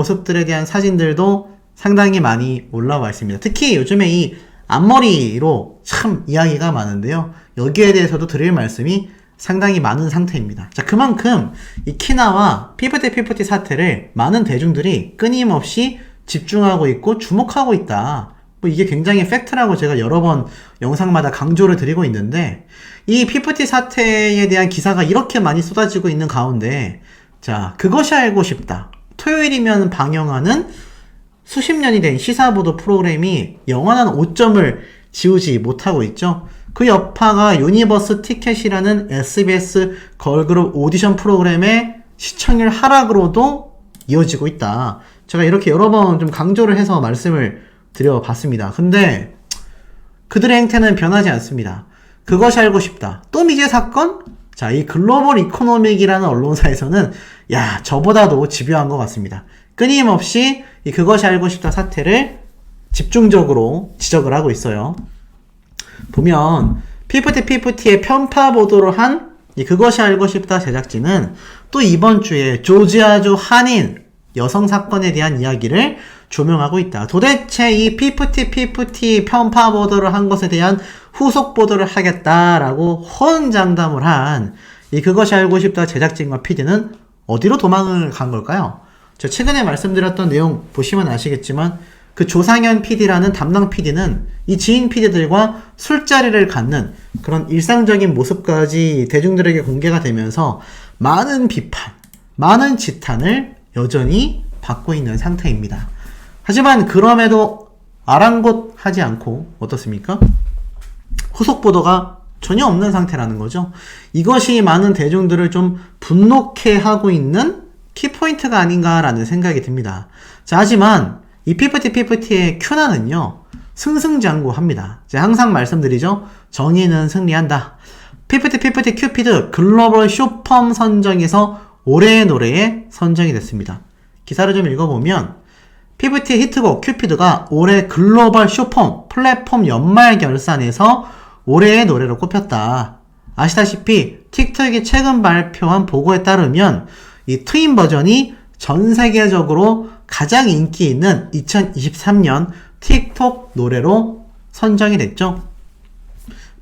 모습들에 대한 사진들도 상당히 많이 올라와 있습니다. 특히 요즘에 이 앞머리로 참 이야기가 많은데요. 여기에 대해서도 드릴 말씀이 상당히 많은 상태입니다. 자, 그만큼 이 키나와 피프티 사태를 많은 대중들이 끊임없이 집중하고 있고 주목하고 있다. 뭐 이게 굉장히 팩트라고 제가 여러 번 영상마다 강조를 드리고 있는데, 이 피프티 사태에 대한 기사가 이렇게 많이 쏟아지고 있는 가운데, 자, 그것이 알고 싶다. 토요일이면 방영하는 수십 년이 된 시사보도 프로그램이 영원한 오점을 지우지 못하고 있죠. 그 여파가 유니버스 티켓이라는 SBS 걸그룹 오디션 프로그램의 시청률 하락으로도 이어지고 있다. 제가 이렇게 여러 번 좀 강조를 해서 말씀을 드려봤습니다. 근데 그들의 행태는 변하지 않습니다. 그것이 알고 싶다. 또 미제 사건? 자, 이 글로벌 이코노믹이라는 언론사에서는 야, 저보다도 집요한 것 같습니다. 끊임없이 이 그것이 알고 싶다 사태를 집중적으로 지적을 하고 있어요. 보면 피프티의 편파 보도를 한 이 그것이 알고 싶다 제작진은 또 이번 주에 조지아주 한인 여성 사건에 대한 이야기를 조명하고 있다. 도대체 이 피프티 편파 보도를 한 것에 대한 후속 보도를 하겠다라고 호언장담을 한 이 그것이 알고 싶다 제작진과 PD는 어디로 도망을 간 걸까요? 제가 최근에 말씀드렸던 내용 보시면 아시겠지만 그 조상현 PD라는 담당 PD는 이 지인 PD들과 술자리를 갖는 그런 일상적인 모습까지 대중들에게 공개가 되면서 많은 비판, 많은 지탄을 여전히 받고 있는 상태입니다. 하지만 그럼에도 아랑곳하지 않고 어떻습니까? 후속 보도가 전혀 없는 상태라는 거죠. 이것이 많은 대중들을 좀 분노케 하고 있는 키포인트가 아닌가라는 생각이 듭니다. 자, 하지만 이 피프티의 큐나는요, 승승장구합니다. 제가 항상 말씀드리죠. 정의는 승리한다. 피프티 큐피드 글로벌 쇼펌 선정에서 올해의 노래에 선정이 됐습니다. 기사를 좀 읽어보면 피프티의 히트곡 큐피드가 올해 글로벌 쇼펌 플랫폼 연말 결산에서 올해의 노래로 꼽혔다. 아시다시피 틱톡이 최근 발표한 보고에 따르면 이 트윈 버전이 전 세계적으로 가장 인기 있는 2023년 틱톡 노래로 선정이 됐죠.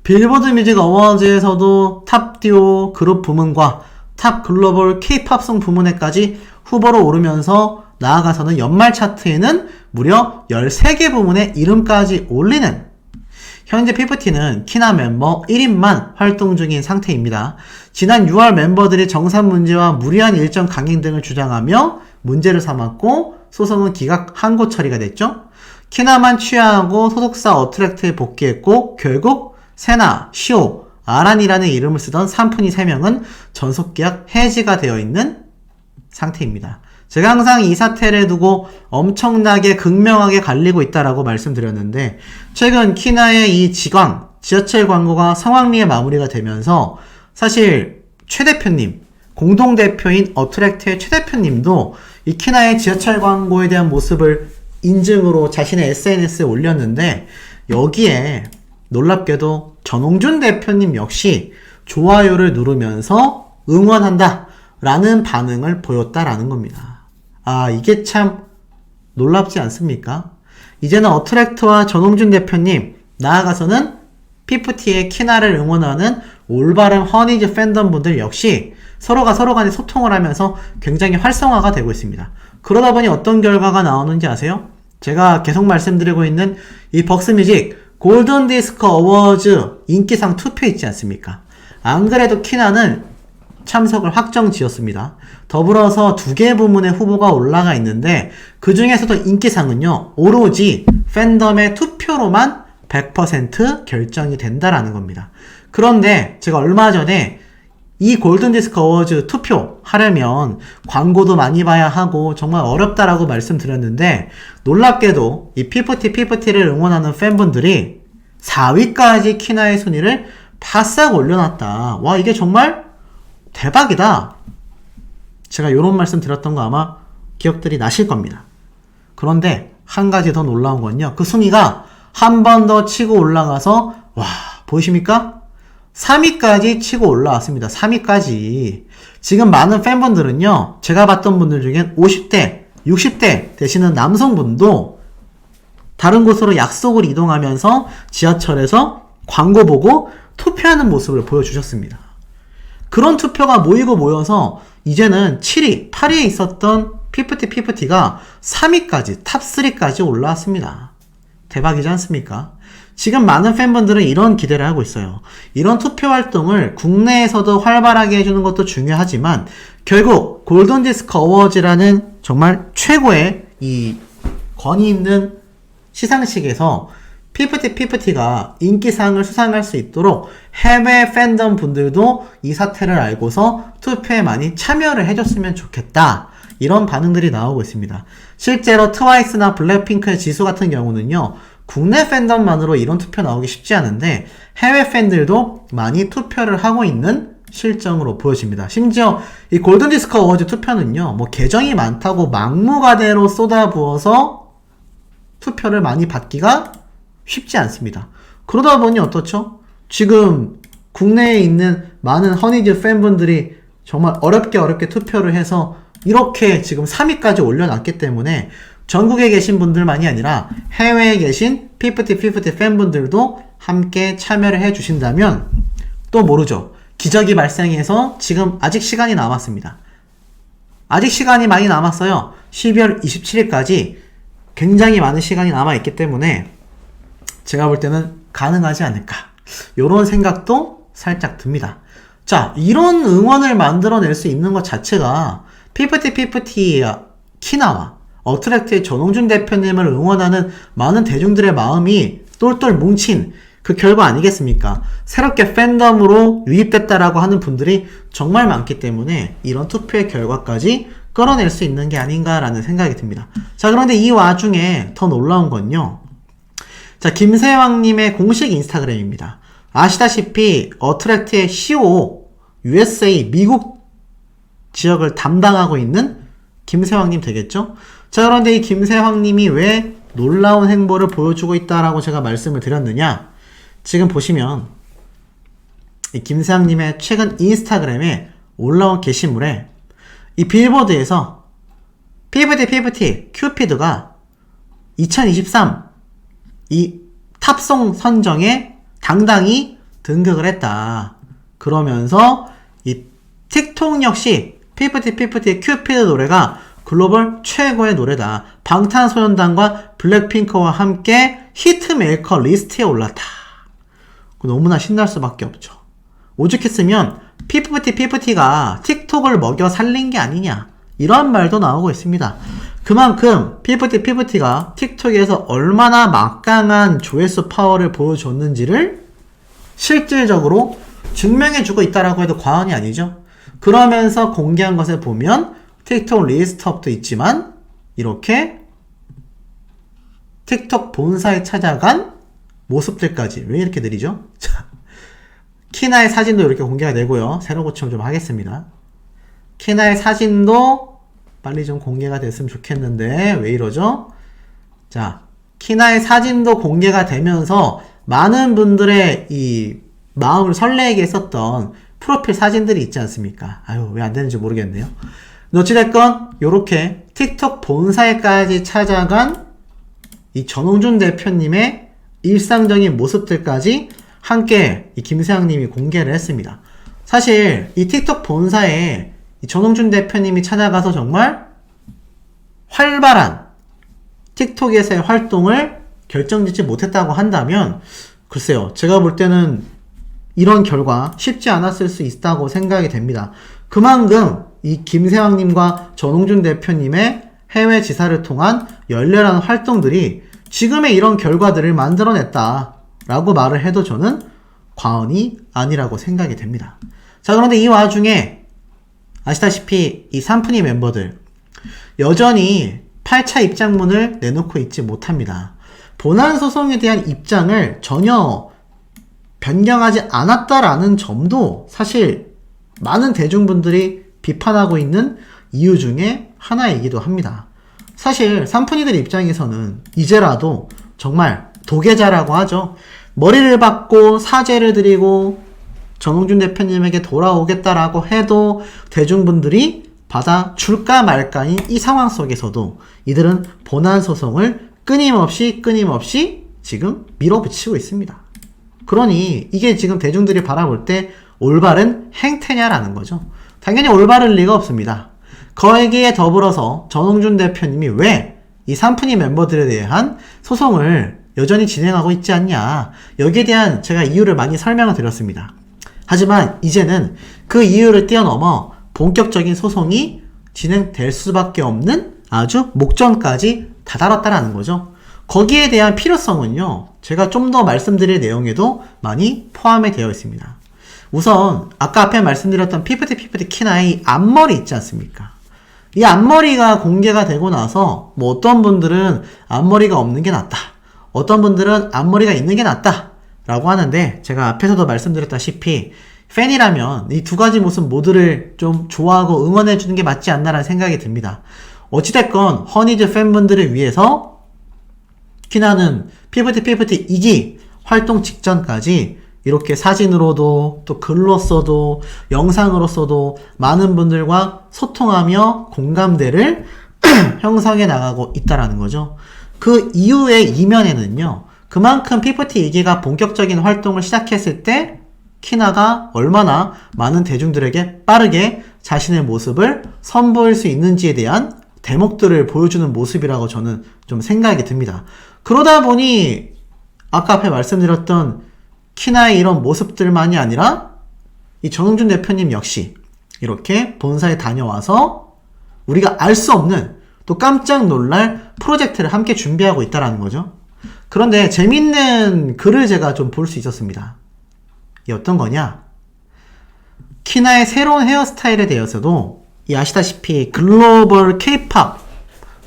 빌보드 뮤직 어워즈에서도 탑 듀오 그룹 부문과 탑 글로벌 K-팝송 부문에까지 후보로 오르면서 나아가서는 연말 차트에는 무려 13개 부문에 이름까지 올리는, 현재 피프티는 키나 멤버 1인만 활동 중인 상태입니다. 지난 6월 멤버들이 정산 문제와 무리한 일정 강행 등을 주장하며 문제를 삼았고 소송은 기각 항고 처리가 됐죠. 키나만 취하하고 소속사 어트랙트에 복귀했고 결국 세나, 시오, 아란이라는 이름을 쓰던 산푼이 3명은 전속계약 해지가 되어 있는 상태입니다. 제가 항상 이 사태를 두고 엄청나게 극명하게 갈리고 있다라고 말씀드렸는데, 최근 키나의 이 지하철 광고가 성황리에 마무리가 되면서 사실 최 대표님, 공동대표인 어트랙트의 최 대표님도 이 키나의 지하철 광고에 대한 모습을 인증으로 자신의 SNS에 올렸는데, 여기에 놀랍게도 전홍준 대표님 역시 좋아요를 누르면서 응원한다 라는 반응을 보였다라는 겁니다. 아, 이게 참 놀랍지 않습니까? 이제는 어트랙트와 전홍준 대표님, 나아가서는 피프티의 키나를 응원하는 올바른 허니즈 팬덤 분들 역시 서로가 서로 간에 소통을 하면서 굉장히 활성화가 되고 있습니다. 그러다 보니 어떤 결과가 나오는지 아세요? 제가 계속 말씀드리고 있는 이 벅스뮤직 골든 디스크 어워즈 인기상 투표 있지 않습니까? 안 그래도 키나는 참석을 확정 지었습니다. 더불어서 2개 부문의 후보가 올라가 있는데 그 중에서도 인기상은요, 오로지 팬덤의 투표로만 100% 결정이 된다라는 겁니다. 그런데 제가 얼마 전에 이 골든디스크 어워즈 투표 하려면 광고도 많이 봐야 하고 정말 어렵다라고 말씀드렸는데, 놀랍게도 이 피프티를 응원하는 팬분들이 4위까지 키나의 순위를 바싹 올려놨다. 와, 이게 정말 대박이다. 제가 이런 말씀 드렸던 거 아마 기억들이 나실 겁니다. 그런데 한 가지 더 놀라운 건요, 그 순위가 한 번 더 치고 올라가서, 와, 보이십니까? 3위까지 치고 올라왔습니다. 3위까지. 지금 많은 팬분들은요, 제가 봤던 분들 중엔 50대, 60대 되시는 남성분도 다른 곳으로 약속을 이동하면서 지하철에서 광고 보고 투표하는 모습을 보여주셨습니다. 그런 투표가 모이고 모여서 이제는 7위, 8위에 있었던 피프티가 3위까지, 탑3까지 올라왔습니다. 대박이지 않습니까? 지금 많은 팬분들은 이런 기대를 하고 있어요. 이런 투표 활동을 국내에서도 활발하게 해주는 것도 중요하지만 결국 골든디스크 어워즈라는 정말 최고의 이 권위 있는 시상식에서 피프티가 인기상을 수상할 수 있도록 해외 팬덤 분들도 이 사태를 알고서 투표에 많이 참여를 해줬으면 좋겠다. 이런 반응들이 나오고 있습니다. 실제로 트와이스나 블랙핑크의 지수 같은 경우는요, 국내 팬덤만으로 이런 투표 나오기 쉽지 않은데 해외 팬들도 많이 투표를 하고 있는 실정으로 보여집니다. 심지어 이 골든디스크 어워즈 투표는요, 뭐 계정이 많다고 막무가내로 쏟아부어서 투표를 많이 받기가 쉽지 않습니다. 그러다 보니 어떻죠? 지금 국내에 있는 많은 허니즈 팬분들이 정말 어렵게 투표를 해서 이렇게 지금 3위까지 올려놨기 때문에 전국에 계신 분들만이 아니라 해외에 계신 피프티 팬분들도 함께 참여를 해주신다면 또 모르죠. 기적이 발생해서 지금 아직 시간이 남았습니다. 아직 시간이 많이 남았어요. 12월 27일까지 굉장히 많은 시간이 남아있기 때문에 제가 볼 때는 가능하지 않을까. 이런 생각도 살짝 듭니다. 자, 이런 응원을 만들어낼 수 있는 것 자체가 피프티 키나와 어트랙트의 전홍준 대표님을 응원하는 많은 대중들의 마음이 똘똘 뭉친 그 결과 아니겠습니까? 새롭게 팬덤으로 유입됐다라고 하는 분들이 정말 많기 때문에 이런 투표의 결과까지 끌어낼 수 있는 게 아닌가라는 생각이 듭니다. 자, 그런데 이 와중에 더 놀라운 건요. 자, 김세왕님의 공식 인스타그램입니다. 아시다시피 어트랙트의 CEO, USA, 미국 지역을 담당하고 있는 김세왕님 되겠죠? 자, 그런데 이 김세왕님이 왜 놀라운 행보를 보여주고 있다라고 제가 말씀을 드렸느냐? 지금 보시면 이 김세왕님의 최근 인스타그램에 올라온 게시물에 이 빌보드에서 피프티 큐피드가 2023 이 탑송 선정에 당당히 등극을 했다. 그러면서 이 틱톡 역시 피프티 큐피드 노래가 글로벌 최고의 노래다. 방탄소년단과 블랙핑크와 함께 히트메이커 리스트에 올랐다. 너무나 신날 수밖에 없죠. 오죽했으면 피프티가 틱톡을 먹여 살린 게 아니냐, 이런 말도 나오고 있습니다. 그만큼 피프티가 틱톡에서 얼마나 막강한 조회수 파워를 보여줬는지를 실질적으로 증명해주고 있다라고 해도 과언이 아니죠. 그러면서 공개한 것을 보면 틱톡 리스트업도 있지만 이렇게 틱톡 본사에 찾아간 모습들까지. 왜 이렇게 느리죠? 자, 키나의 사진도 이렇게 공개가 되고요. 새로 고침 좀 하겠습니다. 키나의 사진도 빨리 좀 공개가 됐으면 좋겠는데 왜 이러죠? 자, 키나의 사진도 공개가 되면서 많은 분들의 이 마음을 설레게 했었던 프로필 사진들이 있지 않습니까? 아유, 왜 안 되는지 모르겠네요. 어찌됐건 요렇게 틱톡 본사에까지 찾아간 이 전홍준 대표님의 일상적인 모습들까지 함께 이 김세왕님이 공개를 했습니다. 사실 이 틱톡 본사에 이 전홍준 대표님이 찾아가서 정말 활발한 틱톡에서의 활동을 결정짓지 못했다고 한다면 글쎄요, 제가 볼 때는 이런 결과 쉽지 않았을 수 있다고 생각이 됩니다. 그만큼 이 김세왕님과 전홍준 대표님의 해외 지사를 통한 열렬한 활동들이 지금의 이런 결과들을 만들어냈다 라고 말을 해도 저는 과언이 아니라고 생각이 됩니다. 자, 그런데 이 와중에 아시다시피 이 산프니 멤버들 여전히 8차 입장문을 내놓고 있지 못합니다. 본안 소송에 대한 입장을 전혀 변경하지 않았다라는 점도 사실 많은 대중분들이 비판하고 있는 이유 중에 하나이기도 합니다. 사실 산프니들 입장에서는 이제라도 정말 도계자라고 하죠. 머리를 박고 사죄를 드리고 전홍준 대표님에게 돌아오겠다라고 해도 대중분들이 받아줄까 말까인 이 상황 속에서도 이들은 본안 소송을 끊임없이 지금 밀어붙이고 있습니다. 그러니 이게 지금 대중들이 바라볼 때 올바른 행태냐라는 거죠. 당연히 올바른 리가 없습니다. 거기에 더불어서 전홍준 대표님이 왜 이 산푼이 멤버들에 대한 소송을 여전히 진행하고 있지 않냐, 여기에 대한 제가 이유를 많이 설명을 드렸습니다. 하지만 이제는 그 이유를 뛰어넘어 본격적인 소송이 진행될 수밖에 없는 아주 목전까지 다다랐다라는 거죠. 거기에 대한 필요성은요, 제가 좀 더 말씀드릴 내용에도 많이 포함이 되어 있습니다. 우선 아까 앞에 말씀드렸던 피프티 키나의 앞머리 있지 않습니까? 이 앞머리가 공개가 되고 나서 뭐 어떤 분들은 앞머리가 없는 게 낫다, 어떤 분들은 앞머리가 있는 게 낫다 라고 하는데, 제가 앞에서도 말씀드렸다시피 팬이라면 이 두 가지 모습 모두를 좀 좋아하고 응원해주는 게 맞지 않나라는 생각이 듭니다. 어찌됐건 허니즈 팬분들을 위해서 키나는 피프티 2기 활동 직전까지 이렇게 사진으로도 또 글로써도 영상으로써도 많은 분들과 소통하며 공감대를 형성해 나가고 있다라는 거죠. 그 이후의 이면에는요, 그만큼 피프티 2기가 본격적인 활동을 시작했을 때 키나가 얼마나 많은 대중들에게 빠르게 자신의 모습을 선보일 수 있는지에 대한 대목들을 보여주는 모습이라고 저는 좀 생각이 듭니다. 그러다 보니 아까 앞에 말씀드렸던 키나의 이런 모습들만이 아니라 이 전홍준 대표님 역시 이렇게 본사에 다녀와서 우리가 알 수 없는 또 깜짝 놀랄 프로젝트를 함께 준비하고 있다는 거죠. 그런데 재밌는 글을 제가 좀 볼 수 있었습니다. 이게 어떤 거냐, 키나의 새로운 헤어스타일에 대해서도 이 아시다시피 글로벌 K-POP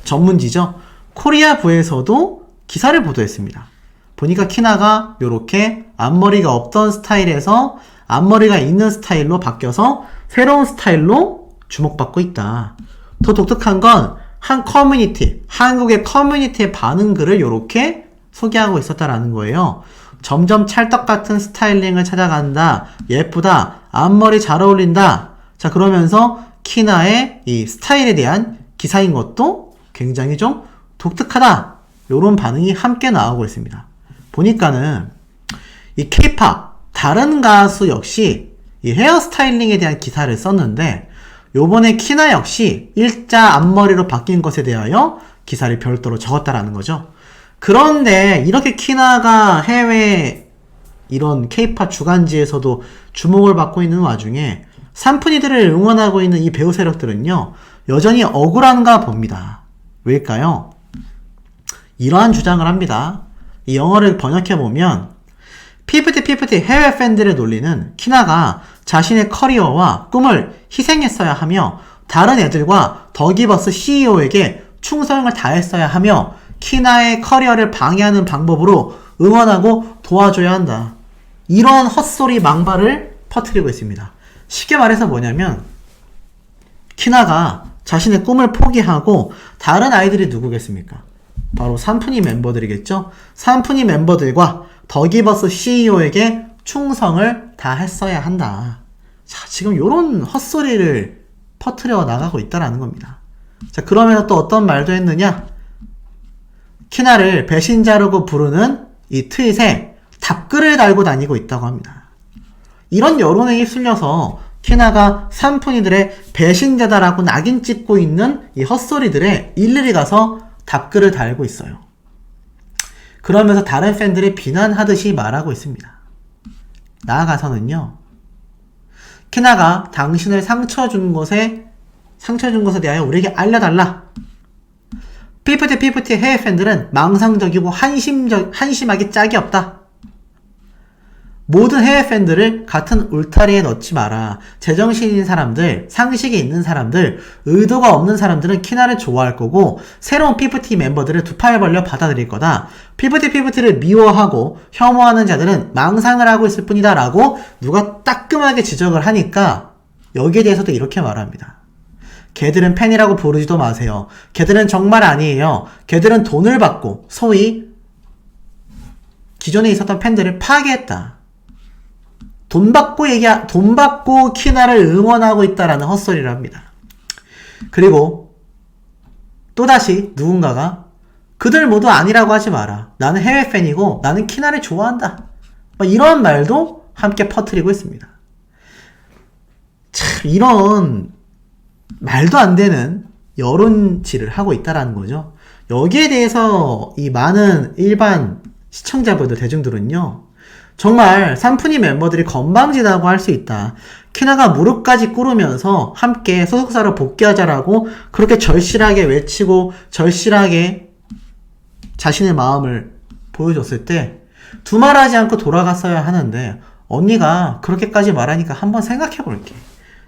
전문지죠, 코리아부에서도 기사를 보도했습니다. 보니까 키나가 요렇게 앞머리가 없던 스타일에서 앞머리가 있는 스타일로 바뀌어서 새로운 스타일로 주목받고 있다. 더 독특한 건 한 커뮤니티, 한국의 커뮤니티의 반응 글을 요렇게 소개하고 있었다라는 거예요. 점점 찰떡 같은 스타일링을 찾아간다, 예쁘다, 앞머리 잘 어울린다. 자, 그러면서 키나의 이 스타일에 대한 기사인 것도 굉장히 좀 독특하다, 요런 반응이 함께 나오고 있습니다. 보니까는 이 K-POP 다른 가수 역시 이 헤어스타일링에 대한 기사를 썼는데, 요번에 키나 역시 일자 앞머리로 바뀐 것에 대하여 기사를 별도로 적었다라는 거죠. 그런데 이렇게 키나가 해외 이런 K-POP 주간지에서도 주목을 받고 있는 와중에 산푼이들을 응원하고 있는 이 배우 세력들은요, 여전히 억울한가 봅니다. 왜일까요? 이러한 주장을 합니다. 이 영어를 번역해보면 피프티 해외 팬들의 논리는 키나가 자신의 커리어와 꿈을 희생했어야 하며 다른 애들과 더기버스 CEO에게 충성을 다했어야 하며 키나의 커리어를 방해하는 방법으로 응원하고 도와줘야 한다. 이러한 헛소리 망발을 퍼뜨리고 있습니다. 쉽게 말해서 뭐냐면, 키나가 자신의 꿈을 포기하고 다른 아이들이 누구겠습니까? 바로 산푼이 멤버들이겠죠? 산푼이 멤버들과 더기버스 CEO에게 충성을 다했어야 한다. 자, 지금 요런 헛소리를 퍼뜨려 나가고 있다라는 겁니다. 자, 그러면서 또 어떤 말도 했느냐? 키나를 배신자라고 부르는 이 트윗에 답글을 달고 다니고 있다고 합니다. 이런 여론에 휩쓸려서 키나가 산푼이들의 배신자다라고 낙인 찍고 있는 이 헛소리들에 일일이 가서 답글을 달고 있어요. 그러면서 다른 팬들이 비난하듯이 말하고 있습니다. 나아가서는요, 키나가 당신을 상처 준 것에 대하여 우리에게 알려달라. 피프티 해외 팬들은 망상적이고 한심하기 짝이 없다. 모든 해외 팬들을 같은 울타리에 넣지 마라. 제정신인 사람들, 상식이 있는 사람들, 의도가 없는 사람들은 키나를 좋아할 거고, 새로운 피프티 멤버들을 두 팔 벌려 받아들일 거다. 피프티를 미워하고 혐오하는 자들은 망상을 하고 있을 뿐이다 라고 누가 따끔하게 지적을 하니까 여기에 대해서도 이렇게 말합니다. 걔들은 팬이라고 부르지도 마세요. 걔들은 정말 아니에요. 걔들은 돈을 받고 소위 기존에 있었던 팬들을 파괴했다. 돈 받고 키나를 응원하고 있다라는 헛소리를 합니다. 그리고 또다시 누군가가 그들 모두 아니라고 하지 마라. 나는 해외 팬이고 나는 키나를 좋아한다. 이런 말도 함께 퍼뜨리고 있습니다. 참 이런 말도 안 되는 여론질을 하고 있다라는 거죠. 여기에 대해서 이 많은 일반 시청자분들, 대중들은요, 정말 산푸니 멤버들이 건방지다고 할 수 있다. 키나가 무릎까지 꿇으면서 함께 소속사로 복귀하자라고 그렇게 절실하게 외치고 절실하게 자신의 마음을 보여줬을 때 두말하지 않고 돌아갔어야 하는데 언니가 그렇게까지 말하니까 한번 생각해볼게.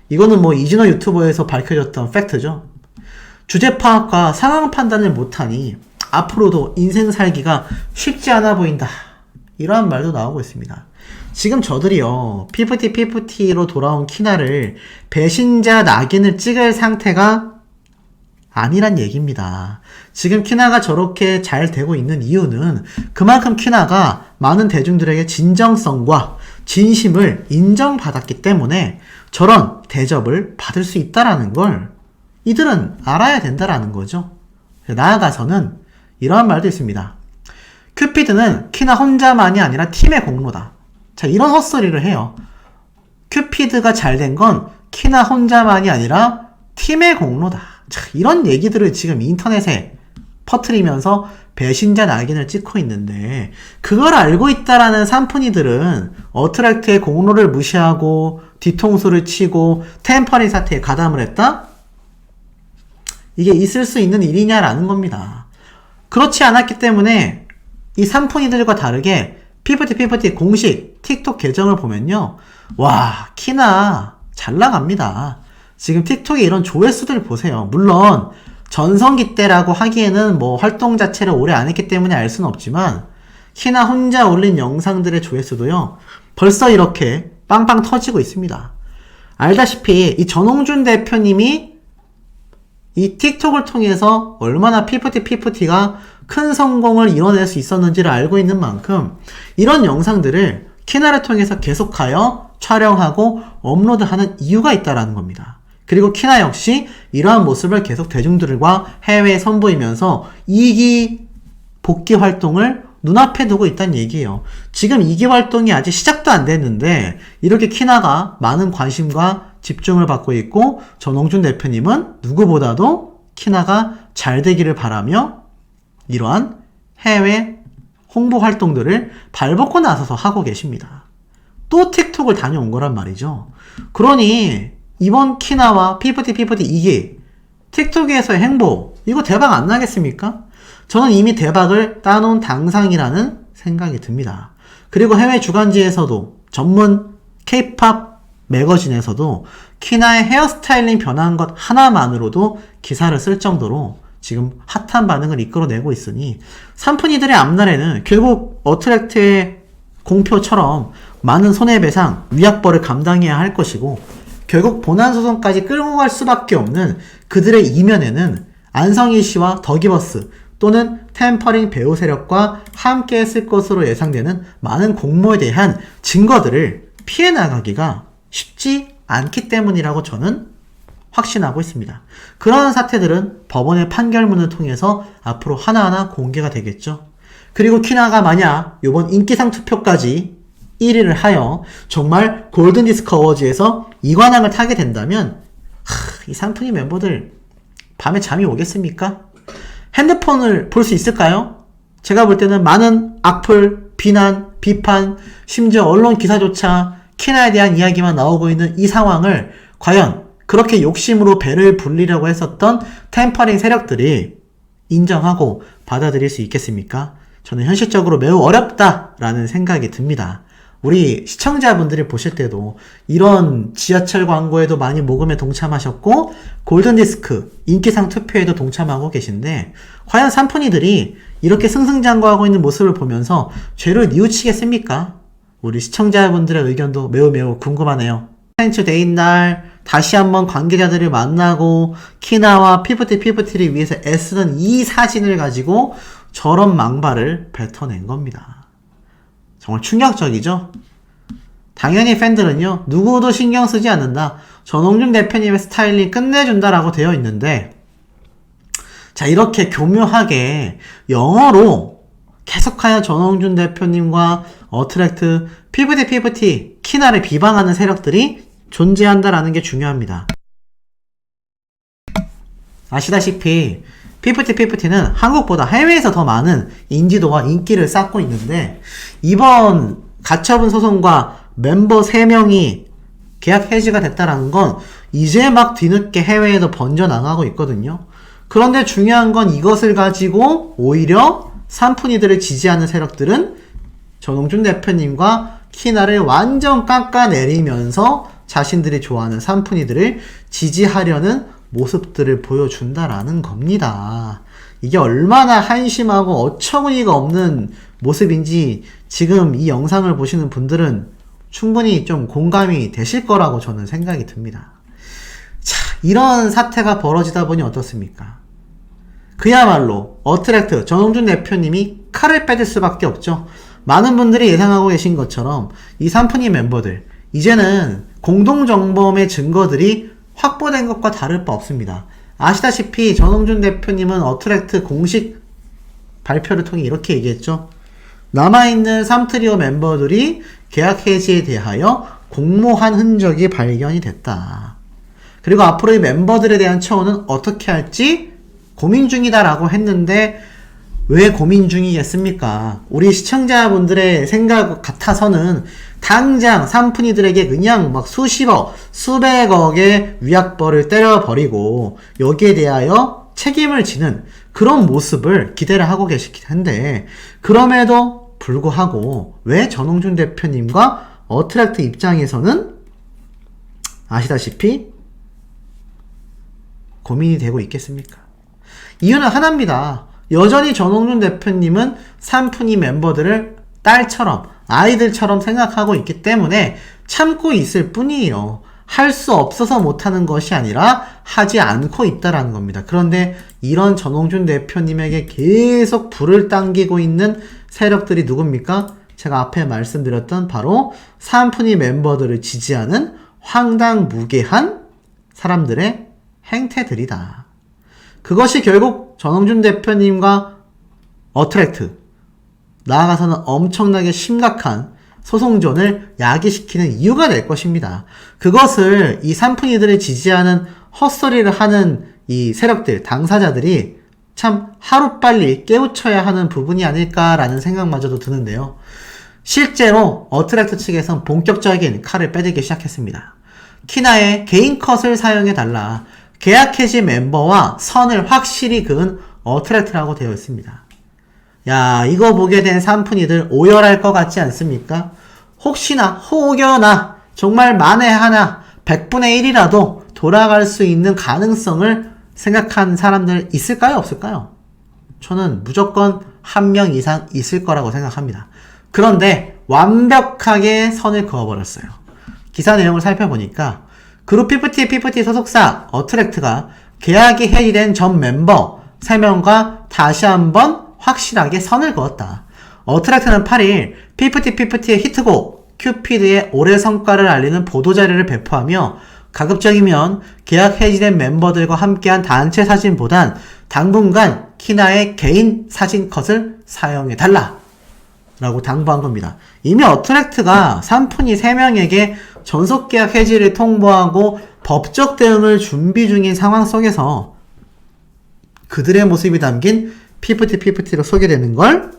이거는 뭐 이진호 유튜버에서 밝혀졌던 팩트죠. 주제 파악과 상황 판단을 못하니 앞으로도 인생 살기가 쉽지 않아 보인다. 이러한 말도 나오고 있습니다. 지금 저들이요, 피프티로 돌아온 키나를 배신자 낙인을 찍을 상태가 아니란 얘기입니다. 지금 키나가 저렇게 잘 되고 있는 이유는 그만큼 키나가 많은 대중들에게 진정성과 진심을 인정받았기 때문에 저런 대접을 받을 수 있다라는 걸 이들은 알아야 된다라는 거죠. 나아가서는 이러한 말도 있습니다. 큐피드는 키나 혼자만이 아니라 팀의 공로다. 자, 이런 헛소리를 해요. 큐피드가 잘 된 건 키나 혼자만이 아니라 팀의 공로다. 자, 이런 얘기들을 지금 인터넷에 퍼뜨리면서 배신자 낙인을 찍고 있는데 그걸 알고 있다라는 산푼이들은 어트랙트의 공로를 무시하고 뒤통수를 치고 템퍼링 사태에 가담을 했다? 이게 있을 수 있는 일이냐라는 겁니다. 그렇지 않았기 때문에 이 산푼이들과 다르게 피프티 공식 틱톡 계정을 보면요, 와, 키나 잘 나갑니다. 지금 틱톡에 이런 조회수들 보세요. 물론 전성기 때라고 하기에는 뭐 활동 자체를 오래 안 했기 때문에 알 수는 없지만 키나 혼자 올린 영상들의 조회수도요, 벌써 이렇게 빵빵 터지고 있습니다. 알다시피 이 전홍준 대표님이 이 틱톡을 통해서 얼마나 피프티가 큰 성공을 이뤄낼 수 있었는지를 알고 있는 만큼 이런 영상들을 키나를 통해서 계속하여 촬영하고 업로드하는 이유가 있다라는 겁니다. 그리고 키나 역시 이러한 모습을 계속 대중들과 해외에 선보이면서 2기 복귀 활동을 눈앞에 두고 있다는 얘기예요. 지금 2기 활동이 아직 시작도 안 됐는데 이렇게 키나가 많은 관심과 집중을 받고 있고 전홍준 대표님은 누구보다도 키나가 잘 되기를 바라며 이러한 해외 홍보 활동들을 발벗고 나서서 하고 계십니다. 또 틱톡을 다녀온 거란 말이죠. 그러니 이번 키나와 피프티 2기 틱톡에서의 행보, 이거 대박 안 나겠습니까? 저는 이미 대박을 따놓은 당상이라는 생각이 듭니다. 그리고 해외 주간지에서도 전문 K-POP 매거진에서도 키나의 헤어스타일링 변한 것 하나만으로도 기사를 쓸 정도로 지금 핫한 반응을 이끌어내고 있으니 산푼이들의 앞날에는 결국 어트랙트의 공표처럼 많은 손해배상, 위약벌을 감당해야 할 것이고 결국 본안소송까지 끌고 갈 수밖에 없는 그들의 이면에는 안성희 씨와 더기버스 또는 템퍼링 배우 세력과 함께 했을 것으로 예상되는 많은 공모에 대한 증거들을 피해 나가기가 쉽지 않기 때문이라고 저는 확신하고 있습니다. 그러한 사태들은 법원의 판결문을 통해서 앞으로 하나하나 공개가 되겠죠. 그리고 키나가 만약 이번 인기상 투표까지 1위를 하여 정말 골든디스크 어워즈에서 2관왕을 타게 된다면 이 산푼이 멤버들 밤에 잠이 오겠습니까? 핸드폰을 볼 수 있을까요? 제가 볼 때는 많은 악플, 비난, 비판, 심지어 언론 기사조차 키나에 대한 이야기만 나오고 있는 이 상황을 과연 그렇게 욕심으로 배를 불리려고 했었던 템퍼링 세력들이 인정하고 받아들일 수 있겠습니까? 저는 현실적으로 매우 어렵다라는 생각이 듭니다. 우리 시청자분들이 보실 때도 이런 지하철 광고에도 많이 모금에 동참하셨고 골든디스크 인기상 투표에도 동참하고 계신데 과연 산푼이들이 이렇게 승승장구하고 있는 모습을 보면서 죄를 뉘우치겠습니까? 우리 시청자분들의 의견도 매우 궁금하네요. 텐츠데이 날 다시 한번 관계자들을 만나고 키나와 피프티를 위해서 애쓰는 이 사진을 가지고 저런 망발을 뱉어낸 겁니다. 정말 충격적이죠? 당연히 팬들은요, 누구도 신경 쓰지 않는다. 전홍준 대표님의 스타일링 끝내준다라고 되어 있는데, 자, 이렇게 교묘하게 영어로 계속하여 전홍준 대표님과 어트랙트, 피프티, 키나를 비방하는 세력들이 존재한다라는 게 중요합니다. 아시다시피 피프티는 한국보다 해외에서 더 많은 인지도와 인기를 쌓고 있는데, 이번 가처분 소송과 멤버 3명이 계약 해지가 됐다라는 건 이제 막 뒤늦게 해외에도 번져나가고 있거든요. 그런데 중요한 건 이것을 가지고 오히려 산푼이들을 지지하는 세력들은 전홍준 대표님과 키나를 완전 깎아내리면서 자신들이 좋아하는 산푼이들을 지지하려는 모습들을 보여준다라는 겁니다. 이게 얼마나 한심하고 어처구니가 없는 모습인지 지금 이 영상을 보시는 분들은 충분히 좀 공감이 되실 거라고 저는 생각이 듭니다. 자, 이런 사태가 벌어지다 보니 어떻습니까? 그야말로 어트랙트 전홍준 대표님이 칼을 빼들 수밖에 없죠. 많은 분들이 예상하고 계신 것처럼 이 산푼이 멤버들, 이제는 공동정범의 증거들이 확보된 것과 다를 바 없습니다. 아시다시피 전홍준 대표님은 어트랙트 공식 발표를 통해 이렇게 얘기했죠. 남아있는 3트리오 멤버들이 계약 해지에 대하여 공모한 흔적이 발견이 됐다. 그리고 앞으로 이 멤버들에 대한 처우는 어떻게 할지 고민 중이다라고 했는데, 왜 고민 중이겠습니까? 우리 시청자분들의 생각 같아서는 당장 산푼이들에게 그냥 막 수십억, 수백억의 위약벌을 때려버리고 여기에 대하여 책임을 지는 그런 모습을 기대를 하고 계실 텐데, 그럼에도 불구하고 왜 전홍준 대표님과 어트랙트 입장에서는 아시다시피 고민이 되고 있겠습니까? 이유는 하나입니다. 여전히 전홍준 대표님은 산푼이 멤버들을 딸처럼, 아이들처럼 생각하고 있기 때문에 참고 있을 뿐이에요. 할 수 없어서 못하는 것이 아니라 하지 않고 있다라는 겁니다. 그런데 이런 전홍준 대표님에게 계속 불을 당기고 있는 세력들이 누굽니까? 제가 앞에 말씀드렸던 바로 산푼이 멤버들을 지지하는 황당무계한 사람들의 행태들이다. 그것이 결국 전홍준 대표님과 어트랙트, 나아가서는 엄청나게 심각한 소송전을 야기시키는 이유가 될 것입니다. 그것을 이 산푼이들을 지지하는 헛소리를 하는 이 세력들, 당사자들이 참 하루빨리 깨우쳐야 하는 부분이 아닐까라는 생각마저도 드는데요. 실제로 어트랙트 측에선 본격적인 칼을 빼들기 시작했습니다. 키나의 개인 컷을 사용해달라. 계약 해지 멤버와 선을 확실히 그은 어트랙트라고 되어 있습니다. 야, 이거 보게 된 산푼이들 오열할 것 같지 않습니까? 혹여나 정말 만에 하나 100분의 1이라도 돌아갈 수 있는 가능성을 생각한 사람들 있을까요? 없을까요? 저는 무조건 한 명 이상 있을 거라고 생각합니다. 그런데 완벽하게 선을 그어버렸어요. 기사 내용을 살펴보니까 그룹 피프티 소속사 어트랙트가 계약이 해지된 전 멤버 3명과 다시 한번 확실하게 선을 그었다. 어트랙트는 8일 피프티의 히트곡 큐피드의 올해 성과를 알리는 보도자료를 배포하며 가급적이면 계약 해지된 멤버들과 함께한 단체 사진보단 당분간 키나의 개인 사진 컷을 사용해달라 라고 당부한 겁니다. 이미 어트랙트가 산푼이 3명에게 전속계약 해지를 통보하고 법적 대응을 준비 중인 상황 속에서 그들의 모습이 담긴 피프티로 소개되는 걸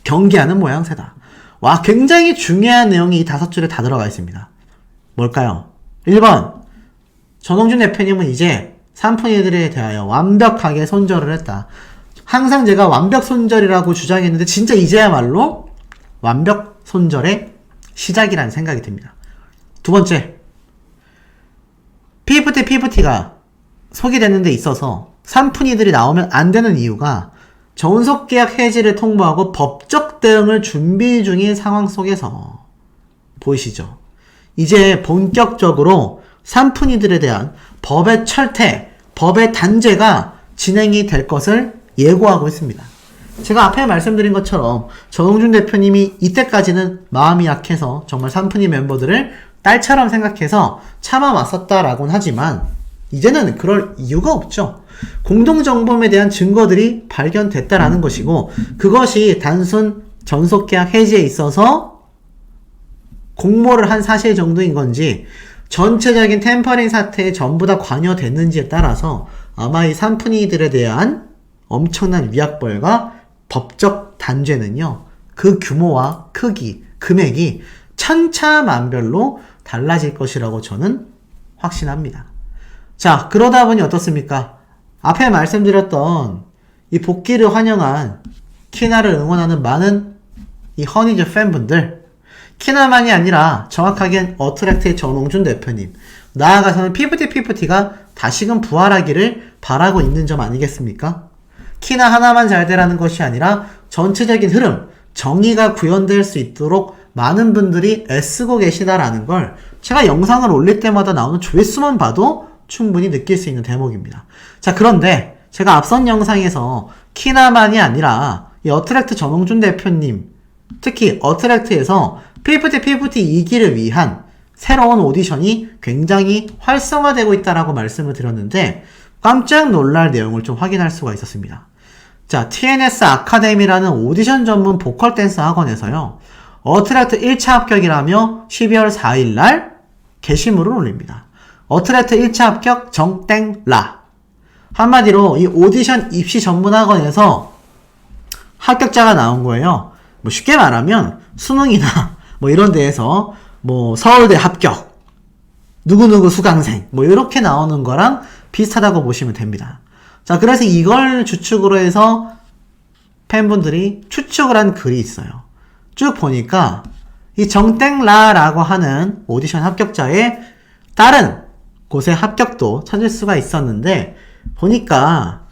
경계하는 모양새다. 와, 굉장히 중요한 내용이 이 5줄에 다 들어가 있습니다. 뭘까요? 1번, 전홍준 대표님은 이제 산푼이들에 대하여 완벽하게 손절을 했다. 항상 제가 완벽 손절이라고 주장했는데 진짜 이제야말로 완벽 손절의 시작이라는 생각이 듭니다. 두 번째, 피프티가 소개되는 데 있어서 산푼이들이 나오면 안 되는 이유가 전속계약 해지를 통보하고 법적 대응을 준비 중인 상황 속에서 보이시죠? 이제 본격적으로 산푼이들에 대한 법의 철퇴, 법의 단죄가 진행이 될 것을 예고하고 있습니다. 제가 앞에 말씀드린 것처럼 전홍준 대표님이 이때까지는 마음이 약해서 정말 삼푼이 멤버들을 딸처럼 생각해서 참아왔었다라고는 하지만 이제는 그럴 이유가 없죠. 공동정범에 대한 증거들이 발견됐다라는 것이고 그것이 단순 전속계약 해지에 있어서 공모를 한 사실 정도인 건지 전체적인 템퍼링 사태에 전부 다 관여됐는지에 따라서 아마 이 삼푼이들에 대한 엄청난 위약벌과 법적 단죄는요, 그 규모와 크기, 금액이 천차만별로 달라질 것이라고 저는 확신합니다. 자, 그러다 보니 어떻습니까? 앞에 말씀드렸던 이 복귀를 환영한 키나를 응원하는 많은 이 허니즈 팬분들, 키나만이 아니라 정확하게는 어트랙트의 전홍준 대표님, 나아가서는 피프티가 다시금 부활하기를 바라고 있는 점 아니겠습니까? 키나 하나만 잘 되라는 것이 아니라 전체적인 흐름, 정의가 구현될 수 있도록 많은 분들이 애쓰고 계시다라는 걸 제가 영상을 올릴 때마다 나오는 조회수만 봐도 충분히 느낄 수 있는 대목입니다. 자, 그런데 제가 앞선 영상에서 키나만이 아니라 이 어트랙트 전홍준 대표님, 특히 어트랙트에서 피프티 2기를 위한 새로운 오디션이 굉장히 활성화되고 있다라고 말씀을 드렸는데 깜짝 놀랄 내용을 좀 확인할 수가 있었습니다. 자, TNS 아카데미라는 오디션 전문 보컬 댄스 학원에서요, 어트랙트 1차 합격이라며 12월 4일날 게시물을 올립니다. 어트랙트 1차 합격 정땡라. 한마디로 이 오디션 입시 전문 학원에서 합격자가 나온 거예요. 뭐 쉽게 말하면 수능이나 뭐 이런 데에서 뭐 서울대 합격, 누구누구 수강생 뭐 이렇게 나오는 거랑 비슷하다고 보시면 됩니다. 자, 그래서 이걸 주축으로 해서 팬분들이 추측을 한 글이 있어요. 쭉 보니까 이 정땡라라고 하는 오디션 합격자의 다른 곳의 합격도 찾을 수가 있었는데 보니까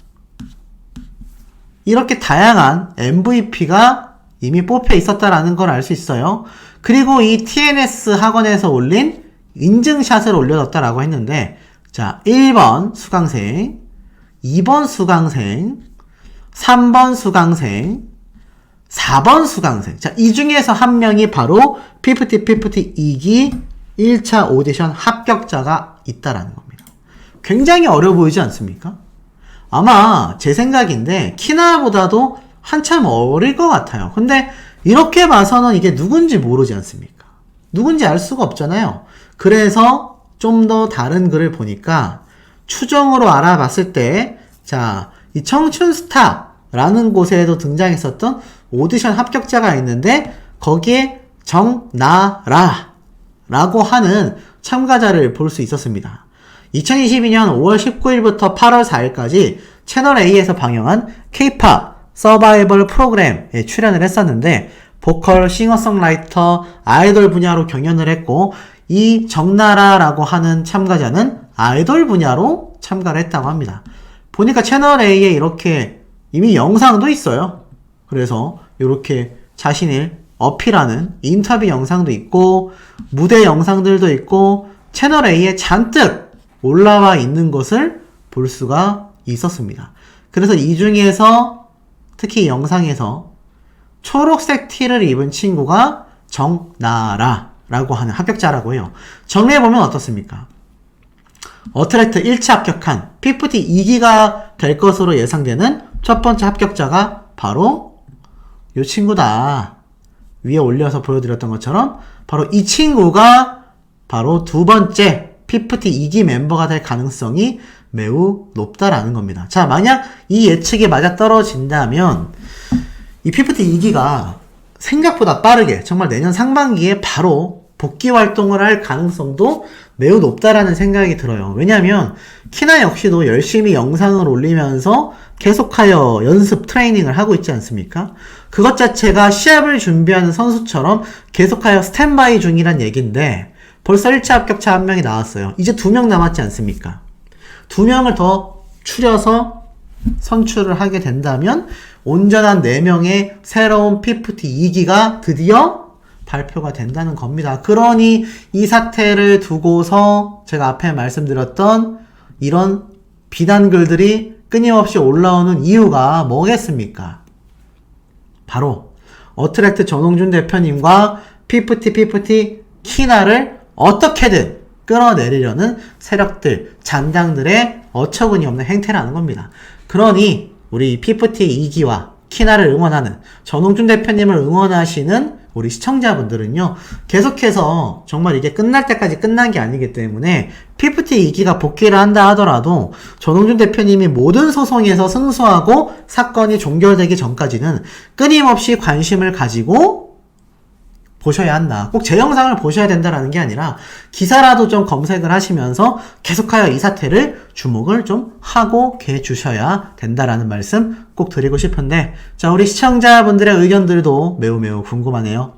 이렇게 다양한 MVP가 이미 뽑혀 있었다라는 걸 알 수 있어요. 그리고 이 TNS 학원에서 올린 인증샷을 올려뒀다라고 했는데, 자, 1번 수강생, 2번 수강생, 3번 수강생, 4번 수강생. 자, 이 중에서 한 명이 바로 피프티 2기 1차 오디션 합격자가 있다라는 겁니다. 굉장히 어려 보이지 않습니까? 아마 제 생각인데 키나보다도 한참 어릴 것 같아요. 근데 이렇게 봐서는 이게 누군지 모르지 않습니까? 누군지 알 수가 없잖아요. 그래서 좀 더 다른 글을 보니까 추정으로 알아봤을 때, 자, 이 청춘스타라는 곳에도 등장했었던 오디션 합격자가 있는데 거기에 정나라라고 하는 참가자를 볼 수 있었습니다. 2022년 5월 19일부터 8월 4일까지 채널A에서 방영한 K-POP 서바이벌 프로그램에 출연을 했었는데 보컬, 싱어송라이터, 아이돌 분야로 경연을 했고 이 정나라라고 하는 참가자는 아이돌 분야로 참가를 했다고 합니다. 보니까 채널A에 이렇게 이미 영상도 있어요. 그래서 이렇게 자신을 어필하는 인터뷰 영상도 있고 무대 영상들도 있고 채널A에 잔뜩 올라와 있는 것을 볼 수가 있었습니다. 그래서 이 중에서 특히 영상에서 초록색 티를 입은 친구가 정나라라고 하는 합격자라고 해요. 정리해보면 어떻습니까? 어트랙트 1차 합격한 피프티 2기가 될 것으로 예상되는 첫 번째 합격자가 바로 이 친구다. 위에 올려서 보여드렸던 것처럼 바로 이 친구가 바로 두 번째 피프티 2기 멤버가 될 가능성이 매우 높다라는 겁니다. 자, 만약 이 예측이 맞아떨어진다면 이 피프티 2기가 생각보다 빠르게 정말 내년 상반기에 바로 복귀 활동을 할 가능성도 매우 높다라는 생각이 들어요. 왜냐하면 키나 역시도 열심히 영상을 올리면서 계속하여 연습 트레이닝을 하고 있지 않습니까? 그것 자체가 시합을 준비하는 선수처럼 계속하여 스탠바이 중이란 얘기인데 벌써 1차 합격자 한 명이 나왔어요. 이제 2명 남았지 않습니까? 2명을 더 추려서 선출을 하게 된다면 온전한 4명의 새로운 피프티 2기가 드디어 발표가 된다는 겁니다. 그러니 이 사태를 두고서 제가 앞에 말씀드렸던 이런 비난글들이 끊임없이 올라오는 이유가 뭐겠습니까? 바로 어트랙트 전홍준 대표님과 피프티 키나를 어떻게든 끌어내리려는 세력들, 잔당들의 어처구니 없는 행태라는 겁니다. 그러니 우리 피프티 2기와 키나를 응원하는 전홍준 대표님을 응원하시는 우리 시청자분들은요, 계속해서 정말 이게 끝날 때까지 끝난 게 아니기 때문에 피프티 2기가 복귀를 한다 하더라도 전홍준 대표님이 모든 소송에서 승소하고 사건이 종결되기 전까지는 끊임없이 관심을 가지고 보셔야 한다. 꼭 제 영상을 보셔야 된다라는 게 아니라 기사라도 좀 검색을 하시면서 계속하여 이 사태를 주목을 좀 하고 계주셔야 된다라는 말씀 꼭 드리고 싶은데, 자, 우리 시청자분들의 의견들도 매우 궁금하네요.